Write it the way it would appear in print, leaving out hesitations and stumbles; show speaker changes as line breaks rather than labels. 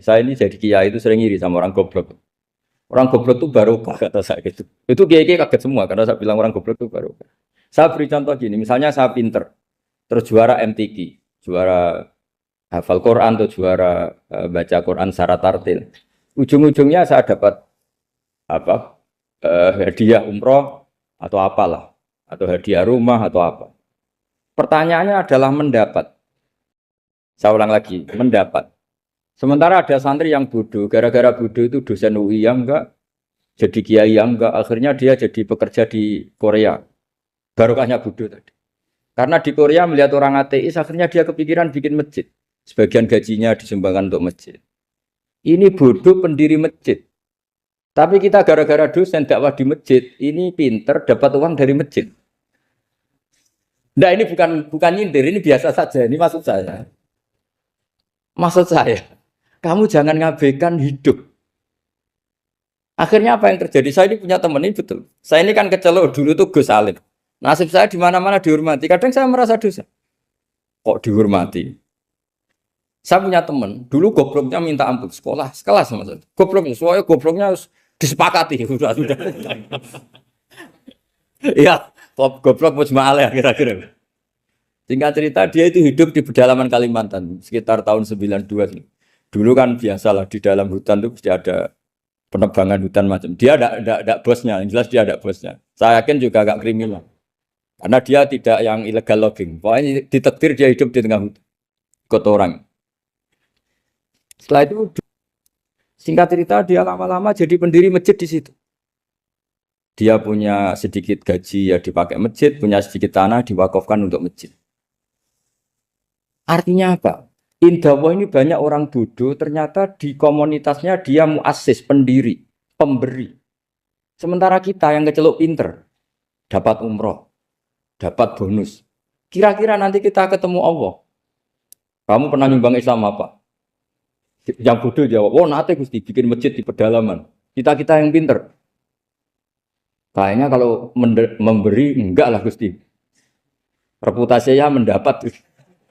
Saya ini jadi kiai itu sering iri sama orang goblok. Orang goblok itu barokah kata saya gitu. Itu kiai-kiai kaget semua karena saya bilang orang goblok itu barokah. Saya beri contoh gini, misalnya saya pinter, terus juara MTQ, juara hafal Quran atau juara baca Quran secara tartil. Ujung-ujungnya saya dapat apa hadiah umroh atau apalah, atau hadiah rumah atau apa. Pertanyaannya adalah mendapat. Saya ulang lagi, mendapat. Sementara ada santri yang bodoh, gara-gara bodoh itu dosen UI yang enggak, jadi kiai yang enggak, akhirnya dia jadi pekerja di Korea. Barokahnya bodoh tadi. Karena di Korea melihat orang ateis, akhirnya dia kepikiran bikin masjid. Sebagian gajinya disumbangkan untuk masjid. Ini bodoh pendiri masjid. Tapi kita gara-gara dosen dakwah di masjid, ini pinter dapat uang dari masjid. Nah ini bukan nyindir, ini biasa saja. Ini maksud saya. Maksud saya, kamu jangan ngabaikan hidup. Akhirnya apa yang terjadi? Saya ini punya teman ini betul. Saya ini kan kecelok dulu tuh Gus Salim. Nasib saya di mana-mana dihormati. Kadang saya merasa dosa. Kok dihormati? Saya punya teman, dulu gobloknya minta ampun sekolah, sekelas maksudnya. Gobloknya, soalnya gobloknya harus disepakati. Sudah. Iya, goblok mujma'alah kira-kira. Singkat cerita, dia itu hidup di pedalaman Kalimantan sekitar tahun 92. Dulu kan biasalah di dalam hutan itu pasti ada penebangan hutan macam. Dia ada bosnya, yang jelas dia ada bosnya. Saya yakin juga agak kriminal. Karena dia tidak yang illegal logging. Pokoknya ditakdir dia hidup di tengah hutan. Ikut orang. Setelah itu, singkat cerita, dia lama-lama jadi pendiri masjid di situ. Dia punya sedikit gaji ya dipakai masjid, punya sedikit tanah diwakafkan untuk masjid. Artinya apa? Indawa ini banyak orang bodoh, ternyata di komunitasnya dia muassis, pendiri, pemberi. Sementara kita yang kecelok pinter, dapat umroh, dapat bonus. Kira-kira nanti kita ketemu Allah. Kamu pernah nyumbang Islam apa? Yang bodoh jawab, oh nanti Gusti bikin masjid di pedalaman. Kita yang pinter. Kayaknya kalau memberi, enggak lah Gusti. Reputasinya mendapat.